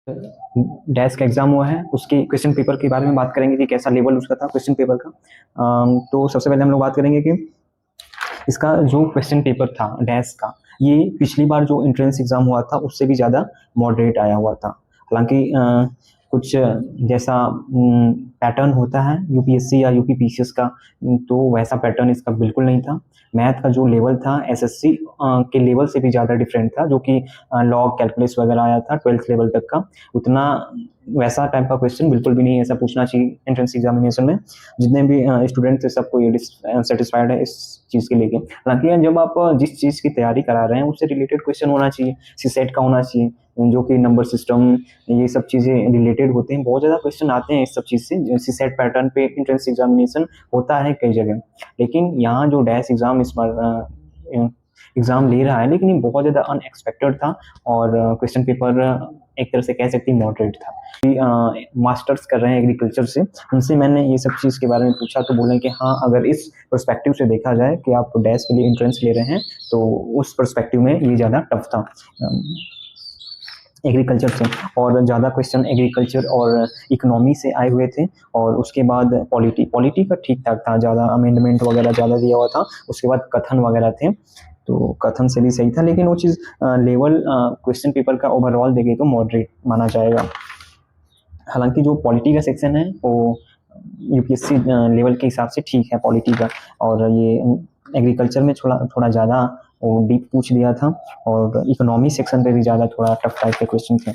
Dash का exam हुआ है, उसके क्वेश्चन पेपर के बारे में बात करेंगे कि कैसा लेवल उसका था क्वेश्चन पेपर का। तो सबसे पहले हम लोग बात करेंगे कि इसका जो क्वेश्चन पेपर था डैश का, ये पिछली बार जो एंट्रेंस एग्जाम हुआ था उससे भी ज़्यादा मॉडरेट आया हुआ था। हालांकि कुछ जैसा पैटर्न होता है यूपीएससी या यूपी पीसीएस का, तो वैसा पैटर्न इसका बिल्कुल नहीं था। मैथ का जो लेवल था एसएससी के लेवल से भी ज़्यादा डिफरेंट था, जो कि लॉग कैलकुलस वगैरह आया था 12th लेवल तक का। उतना वैसा टाइप का क्वेश्चन बिल्कुल भी नहीं ऐसा पूछना चाहिए एंट्रेंस एग्जामिनेशन में। जितने भी स्टूडेंट थे सबको ये सेटिस्फाइड है इस चीज़ के लेके। हालांकि जब आप जिस चीज़ की तैयारी करा रहे हैं उससे रिलेटेड क्वेश्चन होना चाहिए, सीसेट का होना चाहिए, जो कि नंबर सिस्टम ये सब चीज़ें रिलेटेड होते हैं। बहुत ज़्यादा क्वेश्चन आते हैं इस सब चीज़ से, सीसेट पैटर्न पे एंट्रेंस एग्जामिनेशन होता है कई जगह। लेकिन यहाँ जो डैश एग्जाम इस बार एग्जाम ले रहा है, लेकिन ये बहुत ज़्यादा अनएक्सपेक्टेड था और क्वेश्चन पेपर एक तरह से कह सकते हैं मॉडरेट था। मास्टर्स कर रहे हैं एग्रीकल्चर से, उनसे मैंने ये सब चीज़ के बारे में पूछा तो बोले कि हाँ, अगर इस पर्सपेक्टिव से देखा जाए कि आप डैश के लिए एंट्रेंस ले रहे हैं तो उस पर्सपेक्टिव में ये ज़्यादा टफ था एग्रीकल्चर से। और ज़्यादा क्वेश्चन एग्रीकल्चर और इकोनॉमी से आए हुए थे। और उसके बाद पॉलिटी का ठीक ठाक था, ज़्यादा अमेंडमेंट वगैरह ज़्यादा दिया हुआ था। उसके बाद कथन वगैरह थे, तो कथन से भी सही था। लेकिन वो चीज़ लेवल क्वेश्चन पेपर का ओवरऑल देखे तो मॉडरेट माना जाएगा। हालांकि जो पॉलिटी का सेक्शन है वो यूपीएससी लेवल के हिसाब से ठीक है पॉलिटी का, और ये एग्रीकल्चर में थोड़ा ज़्यादा वो डीप पूछ दिया था। और इकोनॉमी सेक्शन पे भी ज़्यादा थोड़ा टफ टाइप के क्वेश्चन थे।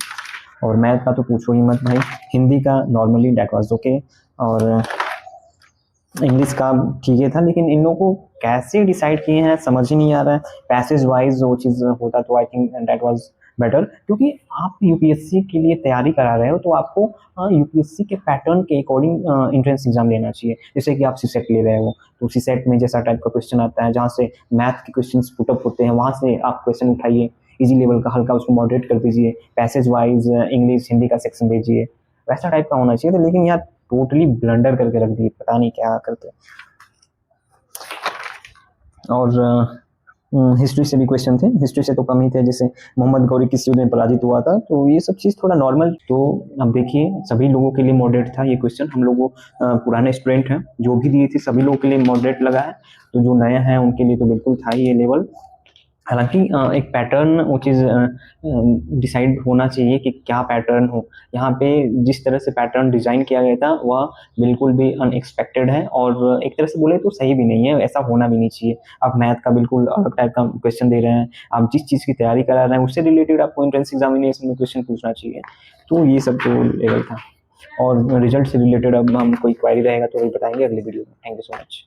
और मैथ का तो पूछो ही मत भाई। हिंदी का नॉर्मली डेट वाज ओके, और इंग्लिश का ठीक है था। लेकिन इन लोगों को कैसे डिसाइड किए हैं समझ ही नहीं आ रहा है। पैसेज वाइज वो चीज़ होता तो I think that was better, क्योंकि आप यूपीएससी के लिए तैयारी करा रहे हो तो आपको यूपीएससी के पैटर्न के अकॉर्डिंग एंट्रेंस एग्जाम लेना चाहिए। जैसे कि आप सीसेट ले रहे हो तो सीसेट में जैसा टाइप का क्वेश्चन आता है, जहाँ से मैथ के क्वेश्चन पुटअप होते हैं, वहाँ से आप क्वेश्चन उठाइए इजी लेवल का, हल्का उसको मॉडरेट कर दीजिए, पैसेज वाइज इंग्लिश हिंदी का सेक्शन दीजिए, वैसा टाइप का होना चाहिए था। लेकिन यार टोटली ब्लंडर करके रख दिए, पता नहीं क्या करते। और हिस्ट्री से भी क्वेश्चन थे, हिस्ट्री से तो कम ही थे। जैसे मोहम्मद गौरी किस युद्ध में पराजित हुआ था, तो ये सब चीज़ थोड़ा नॉर्मल। तो अब देखिए सभी लोगों के लिए मॉडरेट था ये क्वेश्चन। हम लोगों पुराने स्टूडेंट हैं जो भी दिए थे सभी लोगों के लिए मॉडरेट लगा है। तो जो नया है उनके लिए तो बिल्कुल था ही ये लेवल। हालांकि एक पैटर्न वो चीज़ डिसाइड होना चाहिए कि क्या पैटर्न हो। यहाँ पे जिस तरह से पैटर्न डिज़ाइन किया गया था वह बिल्कुल भी अनएक्सपेक्टेड है, और एक तरह से बोले तो सही भी नहीं है, ऐसा होना भी नहीं चाहिए। आप मैथ का बिल्कुल अलग टाइप का क्वेश्चन दे रहे हैं, आप जिस चीज़ की तैयारी करा रहे हैं उससे रिलेटेड आपको एंट्रेंस एग्जामिनेशन में क्वेश्चन पूछना चाहिए। तो ये सब तो लेवल था। और रिजल्ट से रिलेटेड अब हम कोई क्वारी रहेगा तो वही बताएंगे अगली वीडियो में। Thank you so much.